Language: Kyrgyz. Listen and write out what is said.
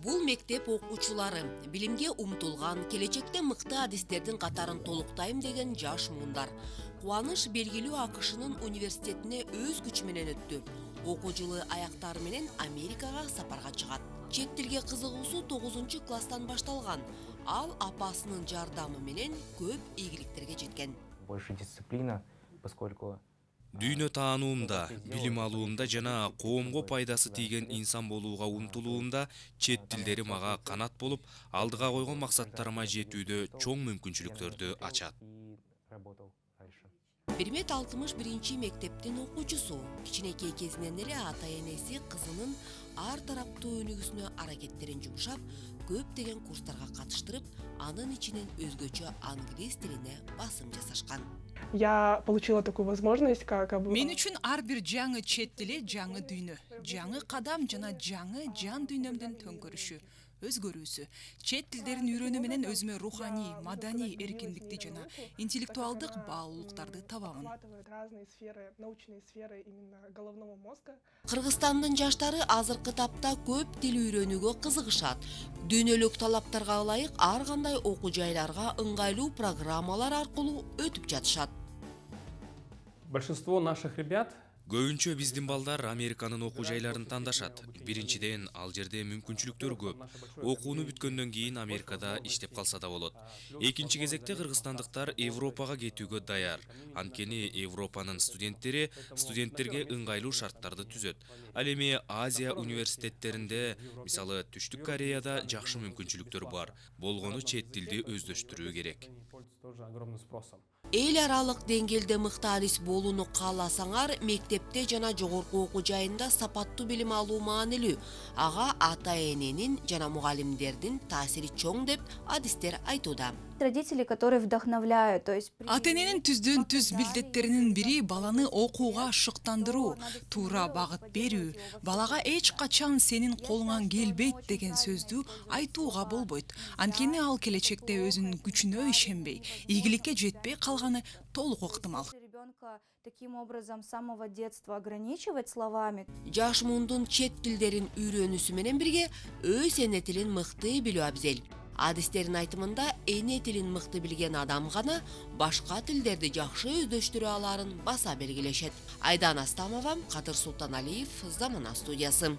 Бул мектеп окуучулары билимге умтулган, келечекте мыкты адистердин катарын толуктайм деген жаш муундар. Кубаныч белгилүү АКШнын университетине өз күчү менен өттү. Окуу жылы аяктары менен Америкага сапарга чыгат. Чет тилге кызыгуусу 9-класстан башталган. Ал апасынын жардамы менен көп ийгиликтерге жеткен. Больше дисциплина, поскольку Дүйнө таануумда, билим алуумда жана коомго пайдасы тийген инсан болууга умтулуумда чет тилдери мага канат болуп, алдыга койгон максаттарыма жетүүдө чоң мүмкүнчүлүктөрдү ачат. 1,61 мектептин окуучусу. Кичинекей кезинен эле ата-энеси кызынын ар тараптуу өнүгүүсүнө аракеттерин жумшап, көптөгөн курстарга катыштырып, анын ичинен өзгөчө англис тилине басым жасашкан. Я получила такую возможность, как... Мен үчүн ар бир жаңы чет тили жаңы дүйнө, жаңы кадам жана жаңы жан дүйнөмдүн төңкөрүшү, өзгөрүүсү. Чет тилдерин үйрөнүү менен өзүмө руханий, маданий эркиндикти жана интеллектуалдык баалуулуктарды табамын. Кыргызстандын жаштары азыркы тапта көп тил үйрөнүүгө кызыгышат. Дүйнөлүк талаптарга ылайык ар кандай окуу жайларга ыңгайлуу программалар аркылуу өтүп жатышат. Большинство наших ребят Көбүнчө биздин балдар Американын окуу жайларын тандашат. Биринчиден, ал жерде мүмкүнчүлүктөр көп. Окууну бүткөндөн кийин Америкада иштеп калса да болот. Экинчи кезекте кыргызстандыктар Европага кетүүгө даяр. Анткени Европанын студенттерге ыңгайлуу шарттарды түзөт. Ал эми Азия университеттеринде, мисалы Түштүк Кореяда жакшы мүмкүнчүлүктөр бар. Болгону чет тилди өздөштүрүү керек. Эл аралык деңгээлде мыкты адис болууну кааласаңар, мектепте жана жогорку окуу жайында сапаттуу билим алуу маанилүү. Ага ата-эненин жана мугалимдердин таасири чоң деп адистер айтууда. Родители, которые вдохновляют, то есть... Ата-эненин түздөн түз билдеттеринин бири баланы окууга шыктандыруу, туура багыт берүү, балага эч качан сенин колуңан келбейт деген сөздү айтууга болбойт. Анткени ал келечекте өзүнүн күчүнө ишенбей, ийгиликке жетпей калганы толук ыктымал. Таким образом, с самого детства ограничивать словами. Жаш мундун чет тилдерин үйрөнүүсү менен бирге өз эне тилин мыкты билүү абзел. Адистерин айтымында эне тилин мыкты билген адам гана башка тилдерди жакшы өздөштүрө аларын баса белгилешет. Айдан Астамова, Кадыр Султаналиев, Замана студиясы.